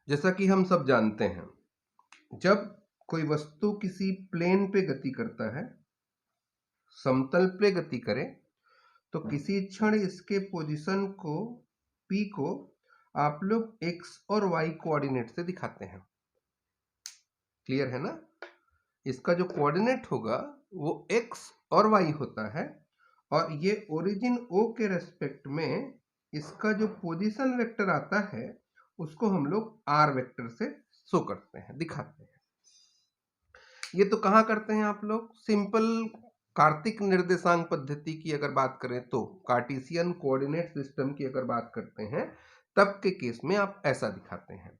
जैसा कि हम सब जानते हैं, जब कोई वस्तु किसी प्लेन पे गति करता है, समतल पे गति करे, तो किसी क्षण इसके पोजीशन को p को आप लोग x और y कोऑर्डिनेट से दिखाते हैं। क्लियर है ना? इसका जो कोऑर्डिनेट होगा वो x और y होता है और ये ओरिजिन O के रेस्पेक्ट में इसका जो पोजीशन वेक्टर आता है उसको हम लोग r वेक्टर से शो करते हैं, दिखाते हैं। ये तो कहाँ करते हैं आप लोग? सिंपल कार्तिक निर्देशांक पद्धति की अगर बात करें तो, कार्टेशियन कोऑर्डिनेट सिस्टम की अगर बात करते हैं तब के केस में आप ऐसा दिखाते हैं।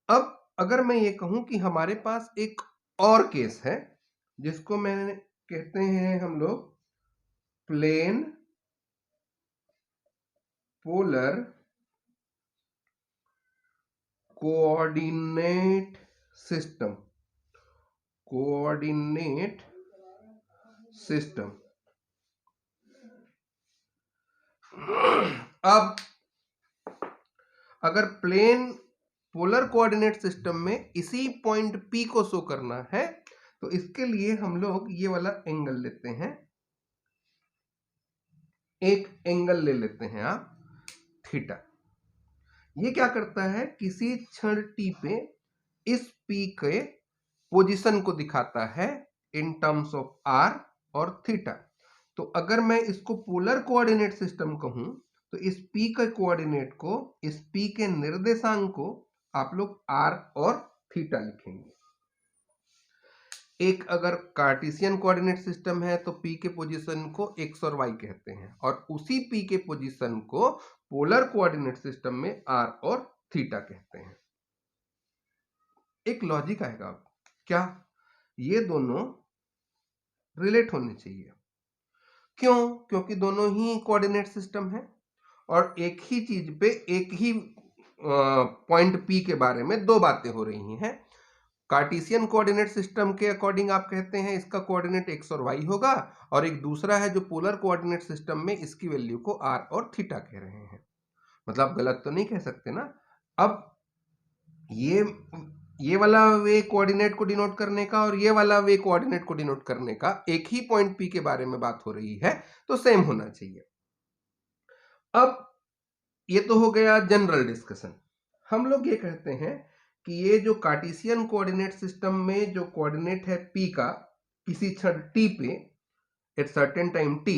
अब अगर मैं ये कहूं कि हमारे पास एक और केस है जिसको मैंने कहते हैं हम लोग plane polar coordinate system, coordinate system. अब अगर प्लेन पोलर कोऑर्डिनेट सिस्टम में इसी पॉइंट P को शो करना है तो इसके लिए हम लोग ये वाला एंगल लेते हैं, एक एंगल ले लेते हैं आप थीटा। ये क्या करता है? किसी क्षण t पे इस P के पोजीशन को दिखाता है इन टर्म्स ऑफ r और थीटा। तो अगर मैं इसको पोलर कोऑर्डिनेट सिस्टम कहूं तो इस P के कोऑर्डिनेट को, इस P के निर्देशांक को आप लोग r और थीटा लिखेंगे। एक अगर कार्टेशियन कोऑर्डिनेट सिस्टम है तो P के पोजीशन को x और y कहते हैं और उसी P के पोजीशन को पोलर कोऑर्डिनेट सिस्टम में r और थीटा कहते हैं। एक लॉजिक आएगा, क्या ये दोनों रिलेट होने चाहिए? क्यों? क्योंकि दोनों ही कोऑर्डिनेट सिस्टम है और एक ही चीज पे एक ही पॉइंट P के बारे में दो बातें हो रही हैं। कार्टेशियन कोऑर्डिनेट सिस्टम के अकॉर्डिंग आप कहते हैं इसका कोऑर्डिनेट x और y होगा और एक दूसरा है जो पोलर कोऑर्डिनेट सिस्टम में इसकी वैल्यू को r और थीटा कह रहे हैं। मतलब गलत तो नहीं कह सकते ना? अब ये वाला वे कोऑर्डिनेट को डिनोट करने का और ये वाला वे कोऑर्डिनेट को डिनोट करने का, एक ही पॉइंट P के बारे में बात हो रही है तो सेम होना चाहिए। अब ये तो हो गया जनरल डिस्कशन। हम लोग ये कहते हैं कि ये जो कार्टेशियन कोऑर्डिनेट सिस्टम में जो कोऑर्डिनेट है P का किसी क्षण t पे एट सर्टेन टाइम t,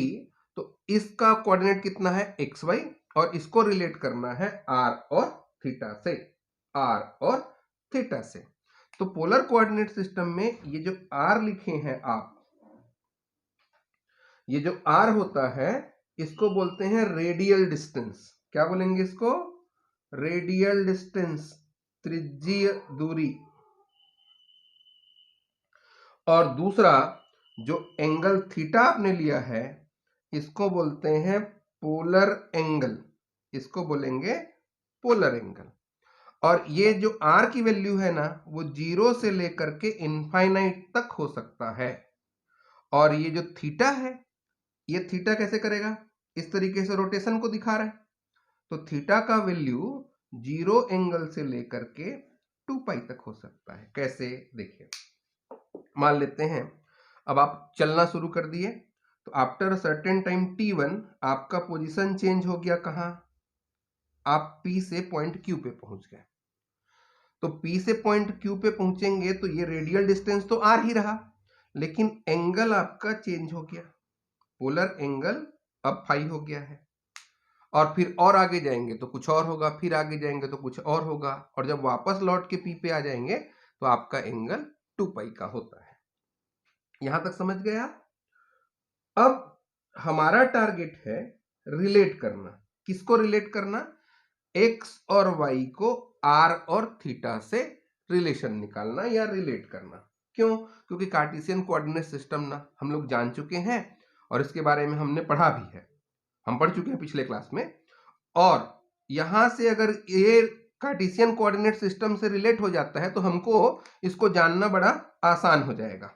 तो इसका कोऑर्डिनेट कितना है? xy, और इसको रिलेट करना है r और थीटा से, r और थीटा से। तो पोलर कोऑर्डिनेट सिस्टम में ये जो r लिखे हैं आप, ये जो r होता है इसको बोलते हैं रेडियल डिस्टेंस। क्या बोलेंगे इसको? रेडियल डिस्टेंस, त्रिज्यीय दूरी। और दूसरा जो एंगल थीटा आपने लिया है इसको बोलते हैं पोलर एंगल, इसको बोलेंगे पोलर एंगल। और ये जो r की वैल्यू है ना वो 0 से लेकर के इनफाइनाइट तक हो सकता है। और ये जो थीटा है, ये थीटा कैसे करेगा? इस तरीके से रोटेशन को दिखा रहा है। तो थीटा का वैल्यू 0 एंगल से लेकर के 2 पाई तक हो सकता है। कैसे? देखिए, मान लेते हैं अब आप चलना शुरू कर दिए तो आफ्टर सर्टेन टाइम t1 आपका पोजीशन चेंज हो गया। कहां? आप P से पॉइंट Q पे पहुंच गए। तो P से पॉइंट Q पे पहुंचेंगे तो ये रेडियल डिस्टेंस तो r ही रहा, लेकिन एंगल आपका चेंज हो गया, पोलर एंगल अब फाई हो गया है। और फिर और आगे जाएंगे तो कुछ और होगा, फिर आगे जाएंगे तो कुछ और होगा, और जब वापस लौट के P पे आ जाएंगे तो आपका एंगल 2 पाई का होता है। यहां तक समझ गया? अब हमारा टारगेट है रिलेट करना। किसको रिलेट करना? x और y को r और थीटा से रिलेशन निकालना या रिलेट करना। क्यों? क्योंकि कार्टेशियन कोऑर्डिनेट सिस्टम ना हम लोग जान चुके हैं और इसके बारे में हमने पढ़ा भी है, हम पढ़ चुके हैं पिछले क्लास में। और यहां से अगर ये कार्टेशियन कोऑर्डिनेट सिस्टम से रिलेट हो जाता है तो हमको इसको जानना बड़ा आसान हो जाएगा।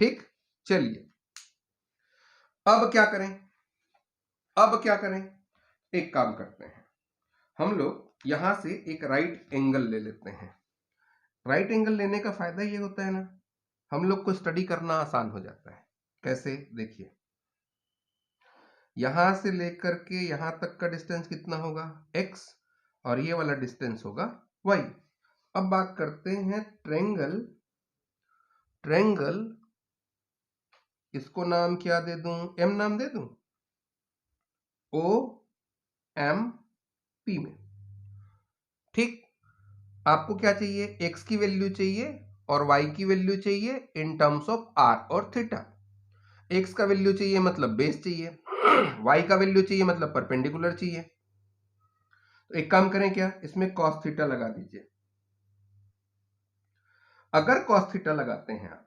ठीक, चलिए अब क्या करें? अब क्या करें? एक काम करते हैं, हम लोग यहां से एक राइट एंगल ले लेते हैं। राइट एंगल लेने का फायदा ये होता है ना, हम लोग को स्टडी करना आसान हो जाता है। कैसे, देखिए, यहां से लेकर के यहां तक का डिस्टेंस कितना होगा, x, और ये वाला डिस्टेंस होगा y। अब बात करते हैं ट्रेंगल। ट्रेंगल, इसको नाम क्या दे दूं, m नाम दे दूं, ओ एम पी में। ठीक, आपको क्या चाहिए, x की वैल्यू चाहिए और y की वैल्यू चाहिए इन टर्म्स ऑफ r और थीटा। x का वैल्यू चाहिए मतलब बेस चाहिए, y का वैल्यू चाहिए मतलब परपेंडिकुलर चाहिए। तो एक काम करें, क्या इसमें cos थीटा लगा दीजिए। अगर cos थीटा लगाते हैं आप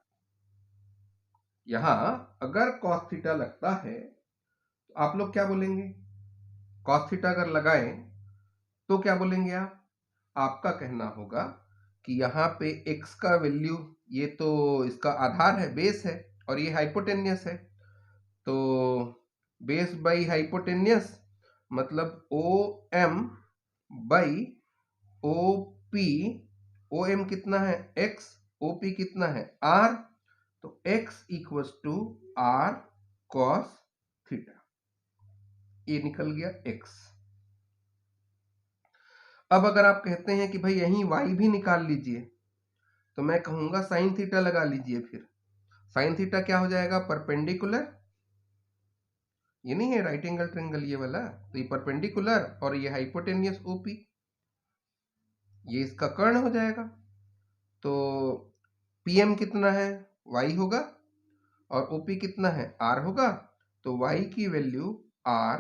यहां, अगर cos थीटा लगता है तो आप लोग क्या बोलेंगे, cos थीटा अगर लगाएं तो क्या बोलेंगे आप, आपका कहना होगा कि यहाँ पे x का वैल्यू, ये तो इसका आधार है, बेस है, और ये हाइपोटेनियस है, तो बेस बाई हाइपोटेनियस मतलब O M by O P. O M कितना है x, ओ पी कितना है r, तो x equals to r cos theta, ये निकल गया x। अब अगर आप कहते हैं कि भाई यहीं y भी निकाल लीजिए, तो मैं कहूंगा साइन थीटा लगा लीजिए। फिर साइन थीटा क्या हो जाएगा, परपेंडिकुलर, ये नहीं है राइट एंगल ट्रायंगल ये वाला, तो ये परपेंडिकुलर और ये हाइपोटेनियस ओपी, ये इसका कर्ण हो जाएगा। तो पीएम कितना है, y होगा, और ओपी कितना है, r होगा, तो y की वैल्यू r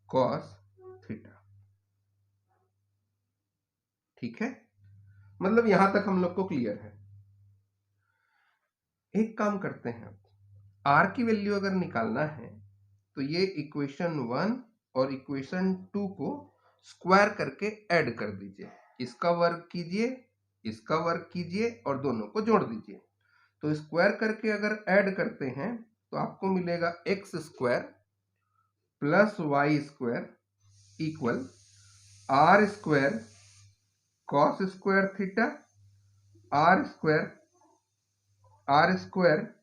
cos थीटा। ठीक है, मतलब यहां तक हम लोग को क्लियर है। एक काम करते हैं, r की वैल्यू अगर निकालना है तो ये इक्वेशन 1 और इक्वेशन 2 को स्क्वायर करके ऐड कर दीजिए, इसका वर्ग कीजिए, इसका वर्ग कीजिए और दोनों को जोड़ दीजिए। तो स्क्वायर करके अगर ऐड करते हैं तो आपको मिलेगा x square plus y square equal r square cos square theta r square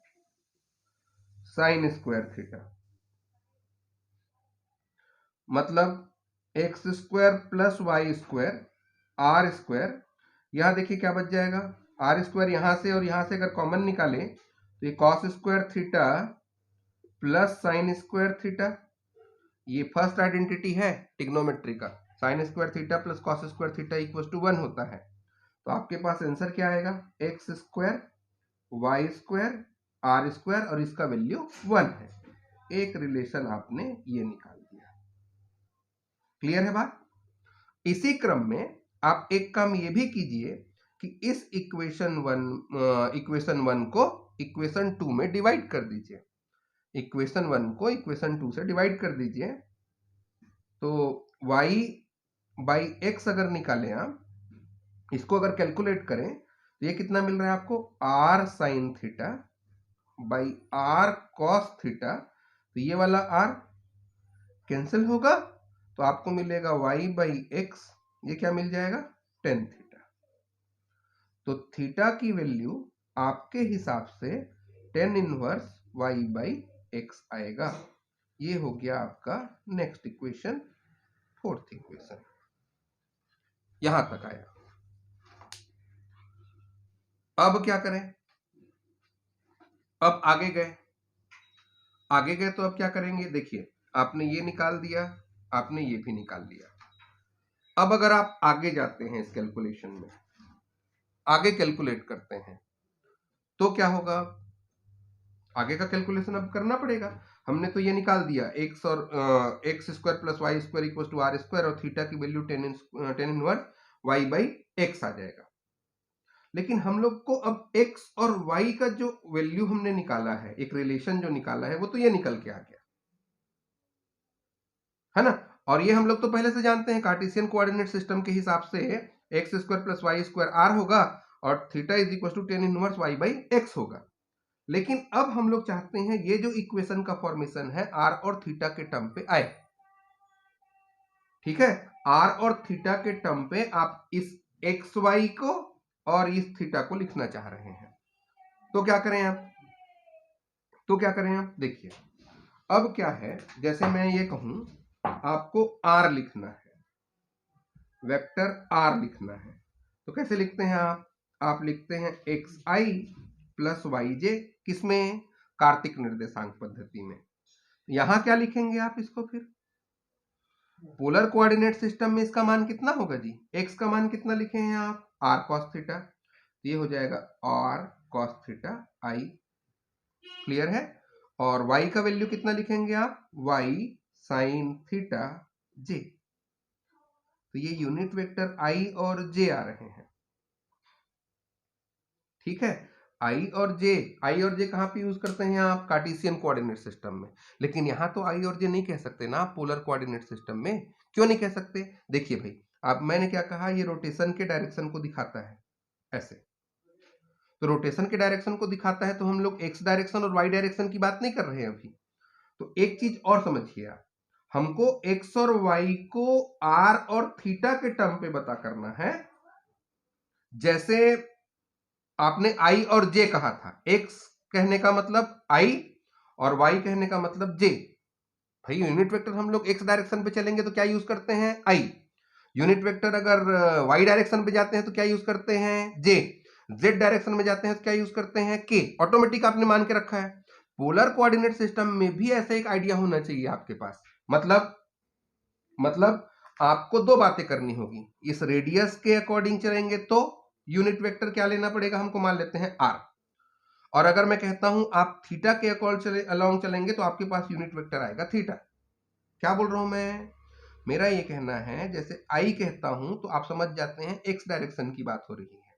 sine square theta. मतलब x square plus y square r square, यहां देखिए क्या बच जाएगा, आर स्क्वायर यहां से और यहां से अगर कॉमन निकालें तो ये cos square theta plus sine square theta, ये फर्स्ट आइडेंटिटी है ट्रिग्नोमेट्री का, sine square theta plus cos square theta equal to 1 होता है। तो आपके पास आंसर क्या आएगा, x square y square r square और इसका वैल्यू 1 है। एक रिलेशन आपने ये निकाल दिया। क्लियर है बात। इसी क्रम में आप एक काम ये भी कीजिए कि इस इक्वेशन 1 को इक्वेशन 2 में डिवाइड कर दीजिए, इक्वेशन 1 को इक्वेशन 2 से डिवाइड कर दीजिए। तो y बाई एक्स अगर निकालें आप, इसको अगर कैलकुलेट करें तो ये कितना मिल रहा है आपको, r sine theta by r cos theta, तो ये वाला r कैंसिल होगा तो आपको मिलेगा y बाई एक्स, ये क्या मिल जाएगा, टेन थीटा। तो थीटा की वैल्यू आपके हिसाब से tan inverse y by x आएगा। ये हो गया आपका नेक्स्ट इक्वेशन, फोर्थ इक्वेशन, यहां तक आया। अब क्या करें, अब आगे गए, आगे गए तो अब क्या करेंगे, देखिए आपने ये निकाल दिया, आपने ये भी निकाल लिया। अब अगर आप आगे जाते हैं इस कैलकुलेशन में, आगे कैलकुलेट करते हैं तो क्या होगा, आगे का कैलकुलेशन अब करना पड़ेगा। हमने तो ये निकाल दिया एक्स और x square plus y square equal to r square और थीटा की value tan inverse y by x आ जाएगा। लेकिन हम लोग को अब x और y का जो वैल्यू हमने निकाला है, एक रिलेशन जो निकाला है, वो तो ये निकल के आ गया है ना। और ये हम लोग तो पहले से जानते हैं, कार्टेशियन कोऑर्डिनेट सिस्टम के हिसाब से x square plus y square r होगा और theta is equal to tan inverse y by x होगा। लेकिन अब हम लोग चाहते हैं ये जो इक्वेशन का फॉर्मेशन है आर और थीटा के टर्म पे आए। ठीक है, आर और थीटा के टर्म पे आप इस एक्स वाई को और इस थीटा को लिखना चाह रहे हैं, तो क्या करें आप देखिए, अब क्या है, जैसे मैं ये कहूं आपको आर लिखना है, वेक्टर आर लिखना है, तो कैसे लिखते हैं आप लिखते हैं एक्स आई प्लस वाई जे, किसमें, कार्तिक निर्देशांक पद्धति में। यहां क्या लिखेंगे आप इसको, फिर पोलर कोऑर्डिनेट सिस्टम में इसका मान कितना होगा जी, एक्स का मान कितना लिखे हैं आप, आर कॉस थीटा, ये हो जाएगा r cos theta i, clear है। और y का वैल्यू कितना लिखेंगे आप, y साइन थीटा जे, तो ये यूनिट वेक्टर i और j आ रहे हैं, ठीक है। i और j कहां पे यूज करते हैं आप, कार्टेशियन कोऑर्डिनेट सिस्टम में, लेकिन यहां तो i और j नहीं कह सकते ना आप पोलर कोऑर्डिनेट सिस्टम में, क्यों नहीं कह सकते, देखिए भाई, अब मैंने क्या कहा, ये रोटेशन के डायरेक्शन को दिखाता है ऐसे, तो रोटेशन के डायरेक्शन को दिखाता है, तो हम लोग एक्स डायरेक्शन और वाई डायरेक्शन की बात नहीं कर रहे हैं अभी। तो एक चीज और समझिए आप, हमको एक्स और वाई को आर और थीटा के टर्म पे बता करना है। जैसे आपने आई और जे कहा था, एक्स कहने का मतलब आई और वाई कहने का मतलब जे, भाई यूनिट वेक्टर हम लोग एक्स डायरेक्शन पे चलेंगे तो क्या यूज करते हैं, आई। यूनिट वेक्टर अगर वाई डायरेक्शन पे जाते हैं तो क्या यूज करते हैं, जे। जेड डायरेक्शन में जाते हैं तो क्या यूज करते हैं, के। ऑटोमेटिक आपने मान के रखा है। पोलर कोऑर्डिनेट सिस्टम में भी ऐसा एक आइडिया होना चाहिए आपके पास, मतलब आपको दो बातें करनी होगी, इस रेडियस के अकॉर्डिंग चलेंगे तो यूनिट वेक्टर क्या लेना पड़ेगा हमको, मान लेते हैं आर, और अगर मैं कहता हूं आप थीटा के अलोंग चलेंगे तो आपके पास यूनिट वेक्टर आएगा थीटा। क्या बोल रहा हूं मैं, मेरा ये कहना है, जैसे आई कहता हूं तो आप समझ जाते हैं एक्स डायरेक्शन की बात हो रही है,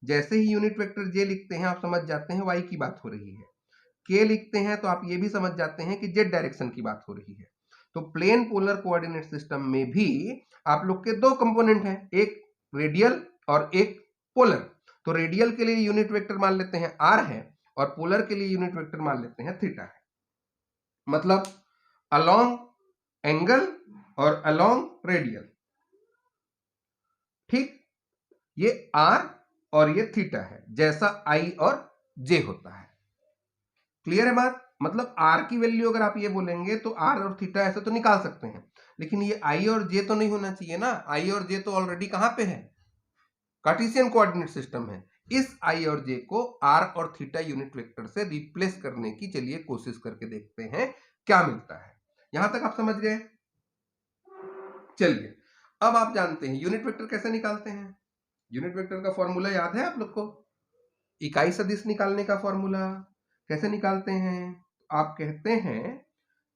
जैसे ही यूनिट वेक्टर जे लिखते हैं आप समझ जाते हैं वाई की बात हो रही है, के लिखते हैं तो आप ये भी समझ जाते हैं कि जेड डायरेक्शन की बात हो रही है। तो प्लेन पोलर कोऑर्डिनेट सिस्टम में भी आप लोग के दो कंपोनेंट हैं, एक रेडियल और एक पोलर। तो रेडियल के लिए यूनिट वेक्टर मान लेते हैं आर है, और पोलर के लिए यूनिट वेक्टर मान लेते हैं थीटा है, मतलब अलोंग एंगल और अलोंग रेडियल, ठीक। ये आर और ये थीटा है, जैसा आई और जे होता है, क्लियर है बात। मतलब आर की वैल्यू अगर आप ये बोलेंगे तो आर और थीटा ऐसे तो निकाल सकते हैं, लेकिन ये आई और जे तो नहीं होना चाहिए ना, आई और जे तो ऑलरेडी कहां पे है, कार्टेशियन कोऑर्डिनेट सिस्टम है। इस आई और जे को आर और थीटा यूनिट वेक्टर से रिप्लेस करने की चलिए कोशिश करके देखते हैं क्या मिलता है। यहां तक आप समझ गए, चलिए अब आप जानते हैं यूनिट वेक्टर कैसे निकालते हैं। यूनिट वेक्टर का फॉर्मूला याद है आप लोग को, इकाई सदिश निकालने का फॉर्मूला कैसे निकालते हैं, आप कहते हैं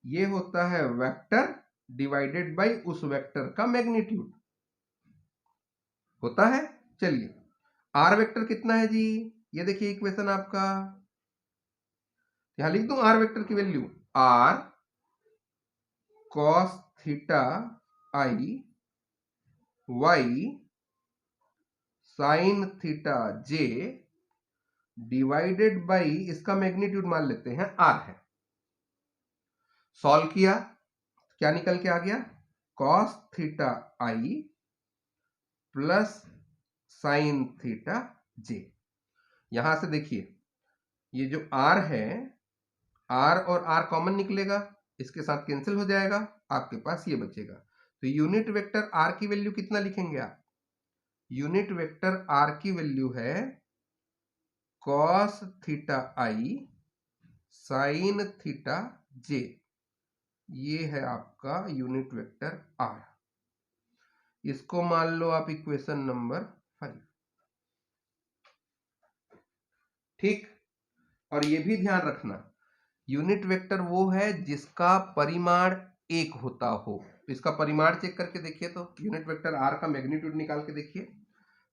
ये होता है वेक्टर डिवाइडेड बाय उस वेक्टर का मैग्नीट्यूड होता है। चलिए आर वेक्टर कितना है जी, ये देखिए इक्वेशन आपका, यहां लिख दूं आर वेक्टर की value, r cos theta i y sine theta j divided by इसका मैग्नीट्यूड मान लेते हैं आर है। सॉल्व किया, क्या निकल के आ गया, कॉस थीटा आई प्लस साइन थीटा जे। यहां से देखिए ये जो आर है, आर और आर कॉमन निकलेगा, इसके साथ कैंसिल हो जाएगा, आपके पास ये बचेगा। तो यूनिट वेक्टर आर की वैल्यू कितना लिखेंगे आप, यूनिट वेक्टर आर की वैल्यू है कॉस थीटा आई साइन थीटा जे, ये है आपका यूनिट वेक्टर आर। इसको मान लो आप इक्वेशन नंबर 5, ठीक। और ये भी ध्यान रखना, यूनिट वेक्टर वो है जिसका परिमाण एक होता हो। तो इसका परिमाण चेक करके देखिए, तो यूनिट वेक्टर आर का मैग्नीट्यूड निकाल के देखिए,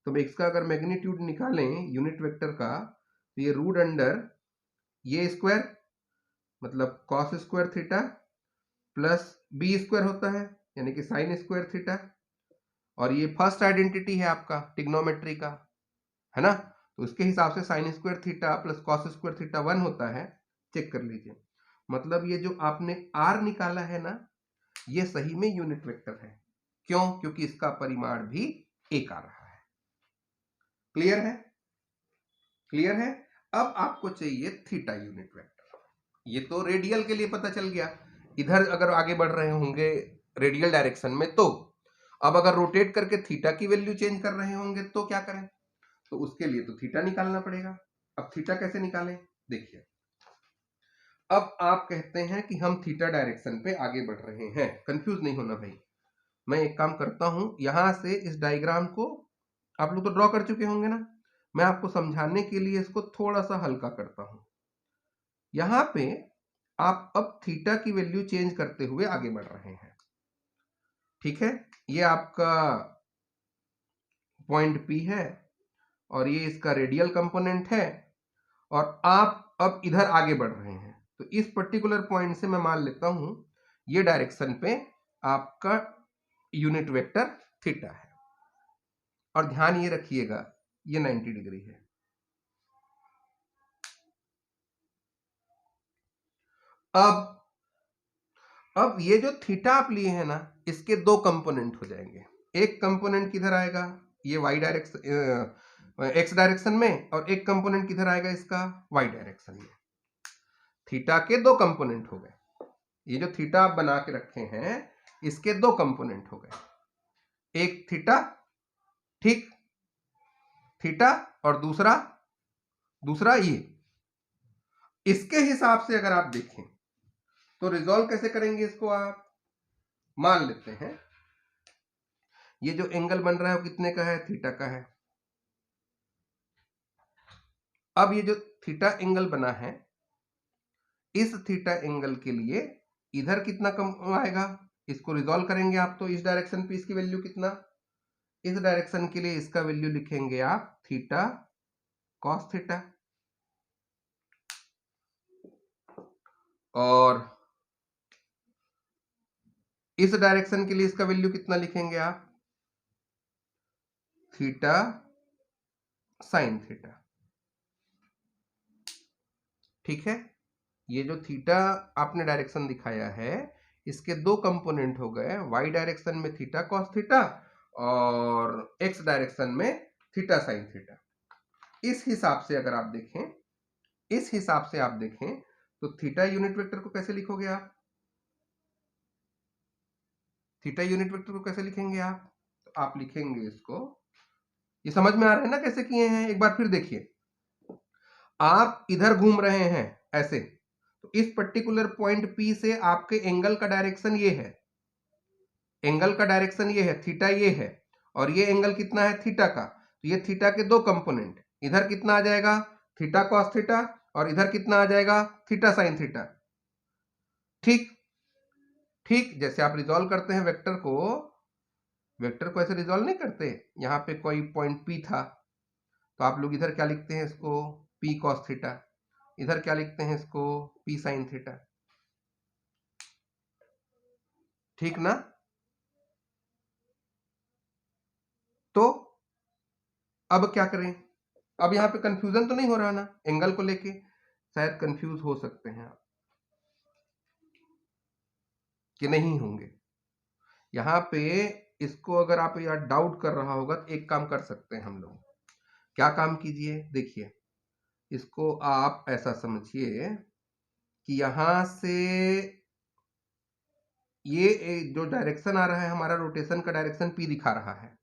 तो इसका अगर मैग्नीट्यूड निकालें यूनिट वेक्टर का, तो ये रूट अंडर ये स्क्वायर मतलब cos square theta plus b square होता है, यानी कि साइन स्क्वायर थीटा, और ये फर्स्ट आइडेंटिटी है आपका टिग्नोमेट्री का, है ना। तो उसके हिसाब से sign square theta plus cos square theta 1 होता है, चेक कर लीजिए। मतलब ये जो आपने आर निकाला है ना, ये सही में यूनिट वेक्टर है, क्यों? क्योंकि इसका परिमाण भी एक आ रहा है। क्लियर है? क्लियर है? अब आपको चाहिए थीटा यूनिट वेक्टर। ये तो रेडियल के लिए पता चल गया, इधर अगर आगे बढ़ रहे होंगे रेडियल डायरेक्शन में तो। अब अगर रोटेट करके थीटा की वैल्यू चेंज कर रहे होंगे तो क्या करें? तो उसके लिए तो थीटा निकालना पड़ेगा। अब थीटा कैसे निकालें? देखिए, अब आप कहते हैं कि हम थीटा डायरेक्शन पे आगे बढ़ रहे हैं, कंफ्यूज नहीं होना भाई। मैं एक काम करता हूं, यहां से इस डायग्राम को आप लोग तो ड्रॉ कर चुके होंगे ना, मैं आपको समझाने के लिए इसको थोड़ा सा हल्का करता हूं। यहां पे आप अब थीटा की वैल्यू चेंज करते हुए आगे बढ़ रहे हैं, ठीक है? ये आपका पॉइंट P है और ये इसका रेडियल कंपोनेंट है, और आप अब इधर आगे बढ़ रहे हैं। तो इस पर्टिकुलर पॉइंट से मैं मान लेता हूं ये डायरेक्शन पे आपका यूनिट वेक्टर थीटा है, और ध्यान ये रखिएगा ये 90 डिग्री है। अब ये जो थीटा आप लिए हैं ना, इसके दो कंपोनेंट हो जाएंगे। एक कंपोनेंट किधर आएगा? ये वाई डायरेक्शन एक्स डायरेक्शन में, और एक कंपोनेंट किधर आएगा इसका? वाई डायरेक्शन में। थीटा के दो कंपोनेंट हो गए। ये जो थीटा आप बना के रखे हैं इसके दो कंपोनेंट हो गए, एक थीटा, ठीक, थीटा, और दूसरा ये। इसके हिसाब से अगर आप देखें तो रिजॉल्व कैसे करेंगे इसको? आप मान लेते हैं ये जो एंगल बन रहा है वो कितने का है? थीटा का है। अब ये जो थीटा एंगल बना है, इस थीटा एंगल के लिए इधर कितना कम आएगा? इसको रिजॉल्व करेंगे आप तो इस डायरेक्शन पे इसकी वैल्यू कितना? इस डायरेक्शन के लिए इसका वैल्यू लिखेंगे आप थीटा कॉस थीटा, और इस डायरेक्शन के लिए इसका वैल्यू कितना लिखेंगे आप? थीटा साइन थीटा, ठीक है? ये जो थीटा आपने डायरेक्शन दिखाया है इसके दो कंपोनेंट हो गए, वाई डायरेक्शन में थीटा कॉस थीटा और एक्स डायरेक्शन में थीटा साइन थीटा। इस हिसाब से अगर आप देखें, इस हिसाब से आप देखें तो थीटा यूनिट वेक्टर को कैसे लिखोगे आप? थीटा यूनिट वेक्टर को कैसे लिखेंगे आप? तो आप लिखेंगे इसको, ये समझ में आ रहा है ना कैसे किए हैं? एक बार फिर देखिए, आप इधर घूम रहे हैं ऐसे, तो इस पर्टिकुलर पॉइंट P से आपके एंगल का डायरेक्शन ये है, एंगल का डायरेक्शन ये है, थीटा ये है, और ये एंगल कितना है? थीटा का। तो ये थीटा के दो कंपोनेंट, इधर कितना आ जाएगा? थीटा कॉस थीटा, और इधर कितना आ जाएगा? थीटा साइन थीटा, ठीक? ठीक, जैसे आप रिजॉल्व करते हैं वेक्टर को ऐसे रिजॉल्व नहीं करते। यहाँ पे कोई पॉइंट P था तो आप लोग इधर क्या लिखते हैं इसको? P कॉस थीटा, इधर क्या लिखते हैं इसको? P साइन थीटा, ठीक ना? तो अब क्या करें? अब यहाँ पे कंफ्यूजन तो नहीं हो रहा ना एंगल को लेके? शायद कंफ्यूज हो सकते हैं आप कि नहीं होंगे। यहाँ पे इसको अगर आप यार डाउट कर रहा होगा तो एक काम कर सकते हैं हम लोग। क्या काम कीजिए? देखिए, इसको आप ऐसा समझिए कि यहां से ये जो डायरेक्शन आ रहा है हमारा रोटेशन का डायरेक्शन P दिखा रहा है,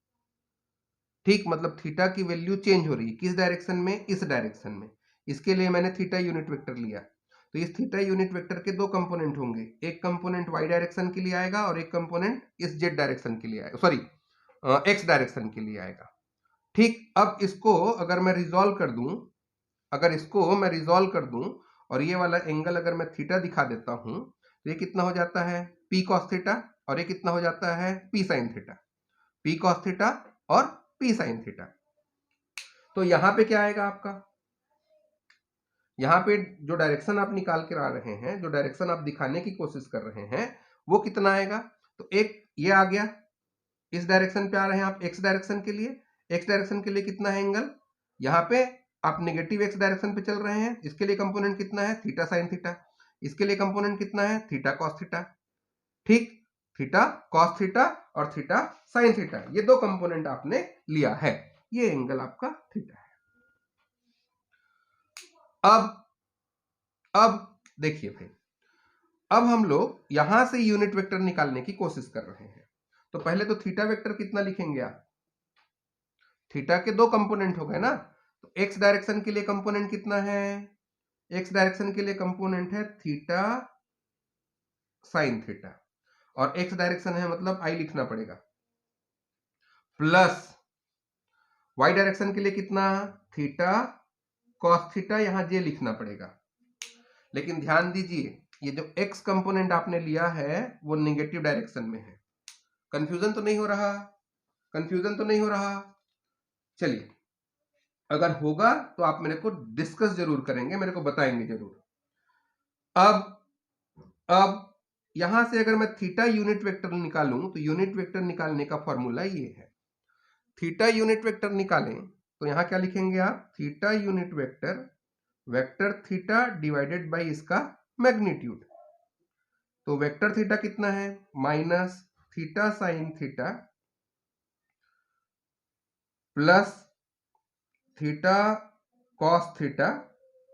ठीक? मतलब थीटा की वैल्यू चेंज हो रही है किस डायरेक्शन में? इस डायरेक्शन में। इसके लिए मैंने थीटा यूनिट वेक्टर लिया। तो इस थीटा यूनिट वेक्टर के दो कंपोनेंट होंगे, एक कंपोनेंट वाई डायरेक्शन के लिए आएगा और एक कंपोनेंट इस जेड डायरेक्शन के लिए आएगा, सॉरी एक्स डायरेक्शन के लिए आएगा, ठीक? अब इसको अगर मैं रिजॉल्व कर दूं, अगर इसको मैं रिजॉल्व कर दूं और ये वाला एंगल अगर मैं थीटा दिखा देता हूं तो ये कितना हो जाता है? P cos थीटा, और ये कितना हो जाता है? P sin theta. P cos theta और P sin थीटा। तो यहां पे क्या आएगा आपका? यहां पे जो डायरेक्शन आप निकाल के आ रहे हैं, जो डायरेक्शन आप दिखाने की कोशिश कर रहे हैं, वो कितना आएगा? तो एक ये आ गया, इस डायरेक्शन पे आ रहे हैं आप एक्स डायरेक्शन के लिए। एक्स डायरेक्शन के लिए कितना है एंगल? यहाँ पे आप नेगेटिव एक्स डायरेक्शन पे चल रहे हैं, इसके लिए कंपोनेंट कितना है? Theta sine theta. इसके लिए कंपोनेंट कितना है? थीटा कॉस थीटा, ठीक? थीटा कॉस थीटा और थीटा साइन थीटा, ये दो कंपोनेंट आपने लिया है, ये एंगल आपका थीटा है। अब देखिए फिर, अब हम लोग यहां से यूनिट वेक्टर निकालने की कोशिश कर रहे हैं। तो पहले तो थीटा वेक्टर कितना लिखेंगे आप, थीटा के दो कंपोनेंट हो गए ना, तो एक्स डायरेक्शन के लिए कंपोनेंट कितना है, एक्स डायरेक्शन के लिए कंपोनेंट है थीटा साइन थीटा, और एक्स डायरेक्शन है मतलब आई लिखना पड़ेगा, प्लस वाई डायरेक्शन के लिए कितना, थीटा कॉस थीटा, यहां जे लिखना पड़ेगा। लेकिन ध्यान दीजिए, ये जो एक्स कंपोनेंट आपने लिया है वो नेगेटिव डायरेक्शन में है। कंफ्यूजन तो नहीं हो रहा, कंफ्यूजन तो नहीं हो रहा? चलिए, अगर होगा तो आप मेरे को डिस्कस जरूर करेंगे, मेरे को बताएंगे जरूर। अब यहां से अगर मैं थीटा यूनिट वेक्टर निकालूं तो यूनिट वेक्टर निकालने का फॉर्मूला ये है, थीटा यूनिट वेक्टर निकालें तो यहां क्या लिखेंगे आप, theta unit vector, vector theta divided by इसका मैग्नीट्यूड। तो वेक्टर थीटा कितना है, minus theta sine theta plus theta cos theta,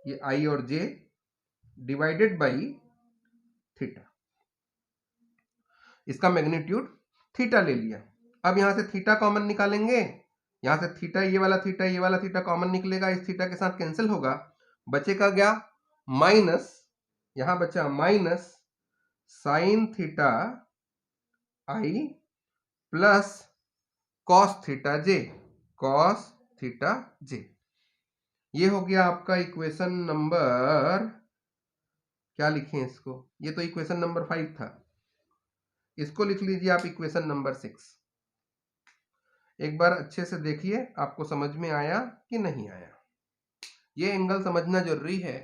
ये आई और जे, डिवाइडेड बाई थीटा, इसका मैग्नीट्यूड थीटा ले लिया। अब यहां से थीटा कॉमन निकालेंगे, यहां से थीटा, ये वाला थीटा कॉमन निकलेगा, इस थीटा के साथ कैंसिल होगा, बचेगा क्या, माइनस, यहां बचा माइनस साइन थीटा आई प्लस कॉस थीटा जे, कॉस थीटा जे। ये हो गया आपका इक्वेशन नंबर, क्या लिखें इसको, ये तो इक्वेशन नंबर 5 था, इसको लिख लीजिए आप इक्वेशन नंबर 6। एक बार अच्छे से देखिए आपको समझ में आया कि नहीं आया। ये एंगल समझना जरूरी है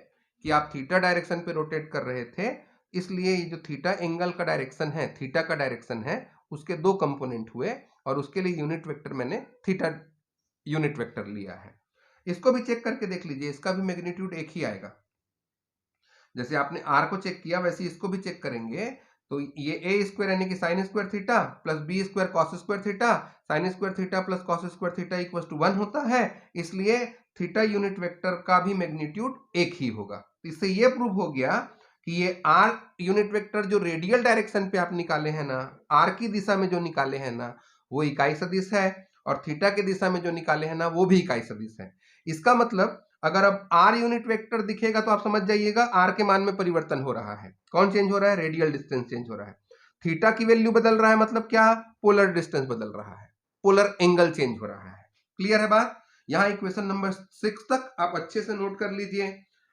कि आप थीटा डायरेक्शन पे रोटेट कर रहे थे, इसलिए ये जो थीटा एंगल का डायरेक्शन है, थीटा का डायरेक्शन है, उसके दो कंपोनेंट हुए और उसके लिए यूनिट वेक्टर मैंने थीटा यूनिट वेक्टर लिया है। इसको भी चेक करके देख लीजिए, इसका भी मैग्नीट्यूड एक ही आएगा। जैसे आपने आर को चेक किया वैसे इसको भी चेक करेंगे, तो ये ए स्क्वायर यानी कि sine square theta plus b square cos square theta, sine square theta plus cos square theta equal to 1 होता है, इसलिए थीटा यूनिट वेक्टर का भी मैग्नीट्यूड एक ही होगा। इससे ये प्रूव हो गया कि ये आर यूनिट वेक्टर जो रेडियल डायरेक्शन पे आप निकाले हैं ना, आर की दिशा में जो निकाले हैं ना, वो इकाई सदिश है, और थीटा की दिशा में जो निकाले हैं ना वो भी इकाई सदिश है। इसका मतलब अगर अब आर यूनिट वेक्टर दिखेगा तो आप समझ जाइएगा आर के मान में परिवर्तन हो रहा है। कौन चेंज हो रहा है, रेडियल डिस्टेंस चेंज हो रहा है। थीटा की वैल्यू बदल रहा है मतलब क्या, पोलर डिस्टेंस बदल रहा है, पोलर एंगल चेंज हो रहा है। क्लियर है बात? यहां इक्वेशन नंबर 6 तक आप अच्छे से नोट कर लीजिए।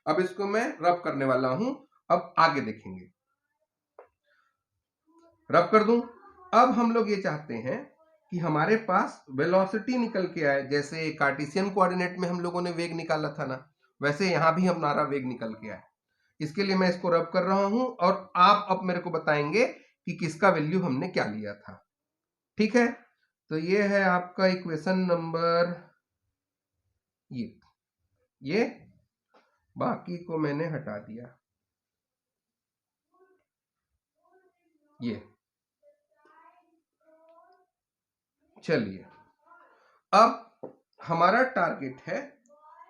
अब इसको मैं रब करने वाला हूं, अब आगे देखेंगे, रब कर दूं। अब हम लोग ये चाहते हैं कि हमारे पास वेलोसिटी निकल के आए, जैसे कार्टेशियन कोऑर्डिनेट में हम लोगों ने वेग निकाला था ना, वैसे यहां भी हमारा वेग निकल के आए। इसके लिए मैं इसको रब कर रहा हूं और आप अब मेरे को बताएंगे कि किसका वैल्यू हमने क्या लिया था। ठीक है, तो ये है आपका इक्वेशन नंबर, ये बाकी को मैंने हटा दिया, ये। चलिए, अब हमारा टारगेट है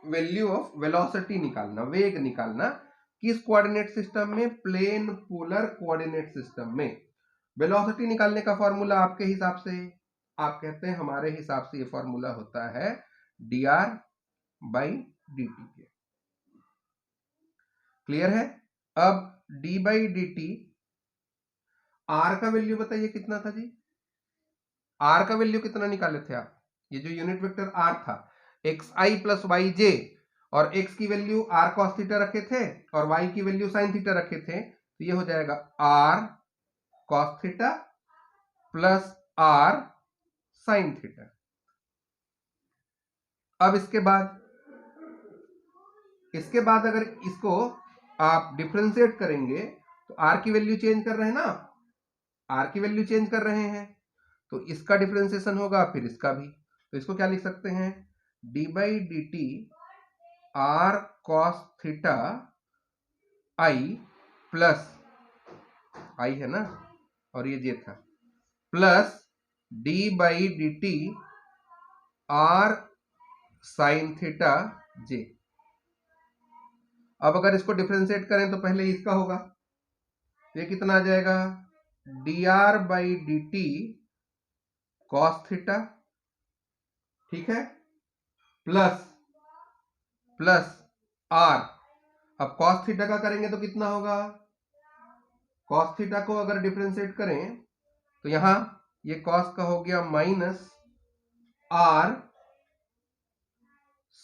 वैल्यू ऑफ वेलोसिटी निकालना, वेग निकालना, किस कोऑर्डिनेट सिस्टम में, प्लेन पोलर कोऑर्डिनेट सिस्टम में। वेलोसिटी निकालने का फॉर्मूला आपके हिसाब से, आप कहते हैं हमारे हिसाब से ये फॉर्मूला होता है dr बाई dt के। क्लियर है? अब d बाई dt, r का वैल्यू बताइए कितना था जी, r का वैल्यू कितना निकाले थे आप, ये जो यूनिट वेक्टर r था, xi प्लस yj, और x की वैल्यू r cos थीटा रखे थे और y की वैल्यू sin थीटा रखे थे, तो ये हो जाएगा r cos theta plus r sin theta. अब इसके बाद अगर इसको आप डिफरेंशिएट करेंगे तो r की वैल्यू चेंज कर रहे हैं ना, r की वैल्यू चेंज कर रहे हैं, तो इसका डिफरेंशिएशन होगा फिर इसका भी, तो इसको क्या लिख सकते हैं, d by d t r cos theta i plus i है ना, और ये j था, plus d by d t r sine theta j. अब अगर इसको डिफ्रेंशिएट करें तो पहले इसका होगा, ये कितना आ जाएगा, D r by d T cos theta, ठीक है, प्लस आर। अब कॉस थीटा का करेंगे तो कितना होगा, कॉस थीटा को अगर डिफ्रेंशिएट करें तो यहां ये कॉस का हो गया माइनस आर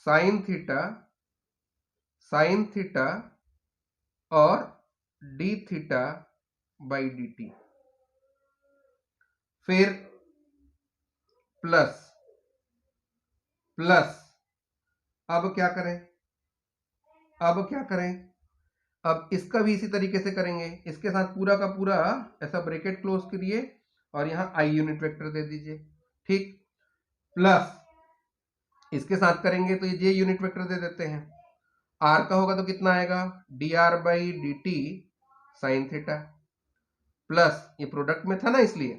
साइन थीटा और D theta by d T, फिर प्लस अब क्या करें, अब इसका भी इसी तरीके से करेंगे, इसके साथ पूरा का पूरा ऐसा ब्रैकेट क्लोज करिए और यहां आई यूनिट वेक्टर दे दीजिए, ठीक, प्लस इसके साथ करेंगे तो ये जे यूनिट वेक्टर दे देते हैं, आर का होगा तो कितना आएगा, D r by d T sign theta, plus ये प्रोडक्ट में था ना इसलिए,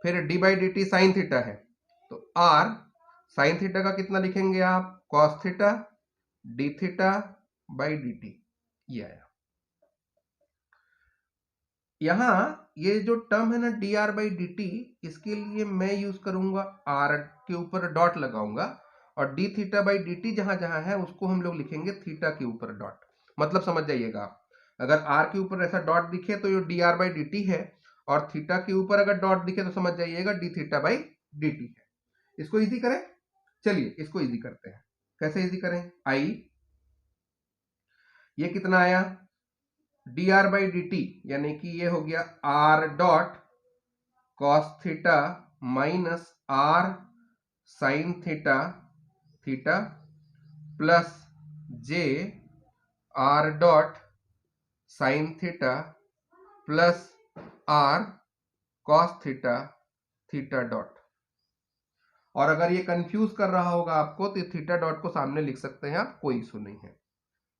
फिर D by d T sine theta है तो आर साइन थीटा का कितना लिखेंगे आप, cos theta D theta by d T, ये आया। यहां ये जो टर्म है ना D r by d T, इसके लिए मैं यूज करूंगा आर के ऊपर डॉट लगाऊंगा और D theta by d T जहां जहां है उसको हम लोग लिखेंगे थीटा के ऊपर डॉट। मतलब समझ जाइएगा आप, अगर आर के ऊपर ऐसा डॉट दिखे तो ये D r by d T है और थीटा के ऊपर अगर डॉट दिखे तो समझ जाइएगा D theta by d T है। इसको इजी करें, चलिए इसको इजी करते हैं। कैसे इजी करें, आई ये कितना आया, d r by d t यानी कि ये हो गया r dot cos theta minus r sine theta plus j r dot sine theta plus r cos theta dot. और अगर ये कंफ्यूज कर रहा होगा आपको तो थीटा डॉट को सामने लिख सकते हैं आप, कोई इशू नहीं है।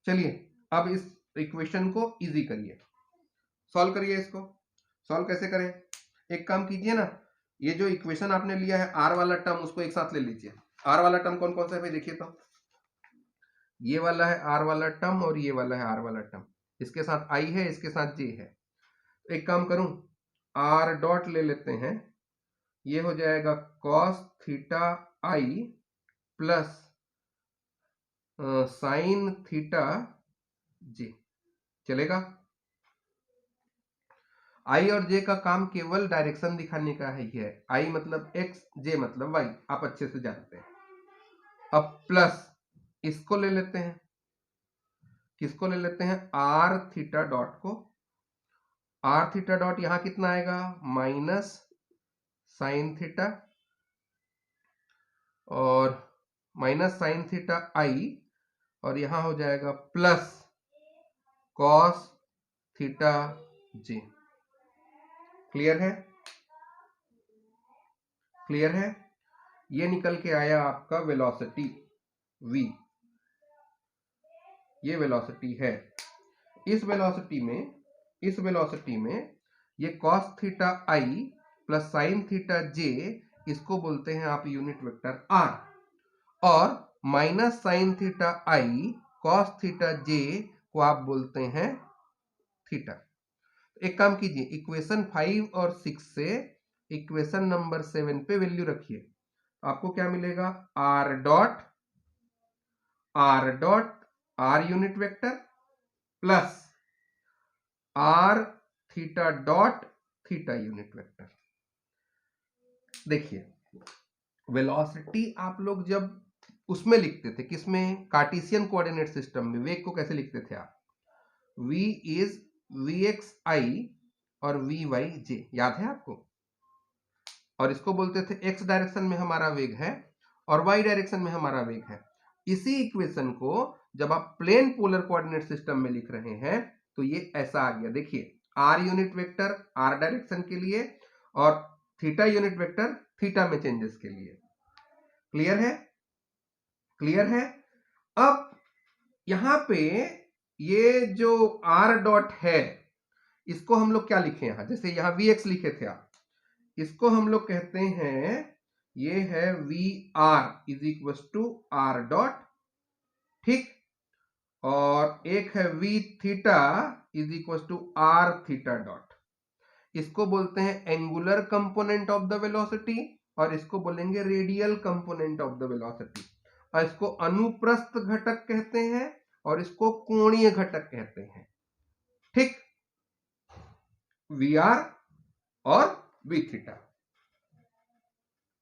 चलिए अब इस इक्वेशन को इजी करिए, सॉल्व करिए। इसको सॉल्व कैसे करें, एक काम कीजिए ना, ये जो इक्वेशन आपने लिया है आर वाला टर्म उसको एक साथ ले लीजिए। आर वाला टर्म कौन कौन सा है भाई देखिए तो, ये वाला है आर वाला टर्म और ये वाला है आर वाला टर्म, इसके साथ आई है इसके साथ जे है। एक काम करूं, आर डॉट ले लेते हैं, ये हो जाएगा कॉस थीटा आई प्लस साइन थीटा जे, चलेगा। आई और जे का काम केवल डायरेक्शन दिखाने का है, ये आई मतलब एक्स, जे मतलब वाई, आप अच्छे से जानते हैं। अब प्लस इसको ले लेते हैं, किसको ले लेते हैं, आर थीटा डॉट को। आर थीटा डॉट यहां कितना आएगा, माइनस साइन थीटा और माइनस साइन थीटा आई और यहां हो जाएगा plus cos theta j. Clear है, क्लियर है। ये निकल के आया आपका वेलोसिटी v, ये वेलोसिटी है। इस वेलोसिटी में ये cos theta i plus sine theta j, इसको बोलते हैं आप यूनिट वेक्टर r, और minus sine theta i cos theta j को आप बोलते हैं थीटा। एक काम कीजिए, इक्वेशन 5 और 6 से इक्वेशन नंबर 7 पे वैल्यू रखिए, आपको क्या मिलेगा, r dot r unit vector plus r theta dot theta unit vector. देखिए वेलोसिटी आप लोग जब उसमें लिखते थे, किसमें, कार्टेशियन कोऑर्डिनेट सिस्टम में, वेग को कैसे लिखते थे आप, v इज vxi और vyj, याद है आपको। और इसको बोलते थे एक्स डायरेक्शन में हमारा वेग है और वाई डायरेक्शन में हमारा वेग है। इसी इक्वेशन को जब आप प्लेन पोलर कोऑर्डिनेट सिस्टम में लिख रहे हैं तो ये ऐसा आ गया, देखिए r unit vector r direction के लिए और थीटा यूनिट वेक्टर थीटा में चेंजेस के लिए। क्लियर है, क्लियर है। अब यहां पे ये जो आर डॉट है इसको हम लोग क्या लिखे, यहां जैसे यहां वी एक्स लिखे थे आप, इसको हम लोग कहते हैं, ये है v r is equal to r dot, ठीक। और एक है v theta is equal to r theta dot. इसको बोलते हैं angular component of the velocity, और इसको बोलेंगे radial component of the velocity. और इसको अनुप्रस्थ घटक कहते हैं और इसको कोणीय घटक कहते हैं, ठीक। वी आर और वी थीटा,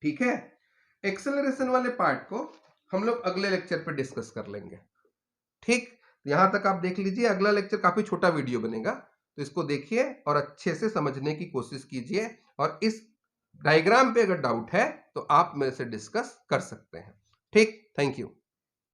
ठीक है। एक्सेलरेशन वाले पार्ट को हम लोग अगले लेक्चर पे डिस्कस कर लेंगे, ठीक। यहां तक आप देख लीजिए, अगला लेक्चर काफी छोटा वीडियो बनेगा, तो इसको देखिए और अच्छे से समझने की कोशिश कीजिए। और इस डायग्राम पे अगर डाउट है तो आप मेरे से डिस्कस कर सकते हैं, ठीक। Thank you.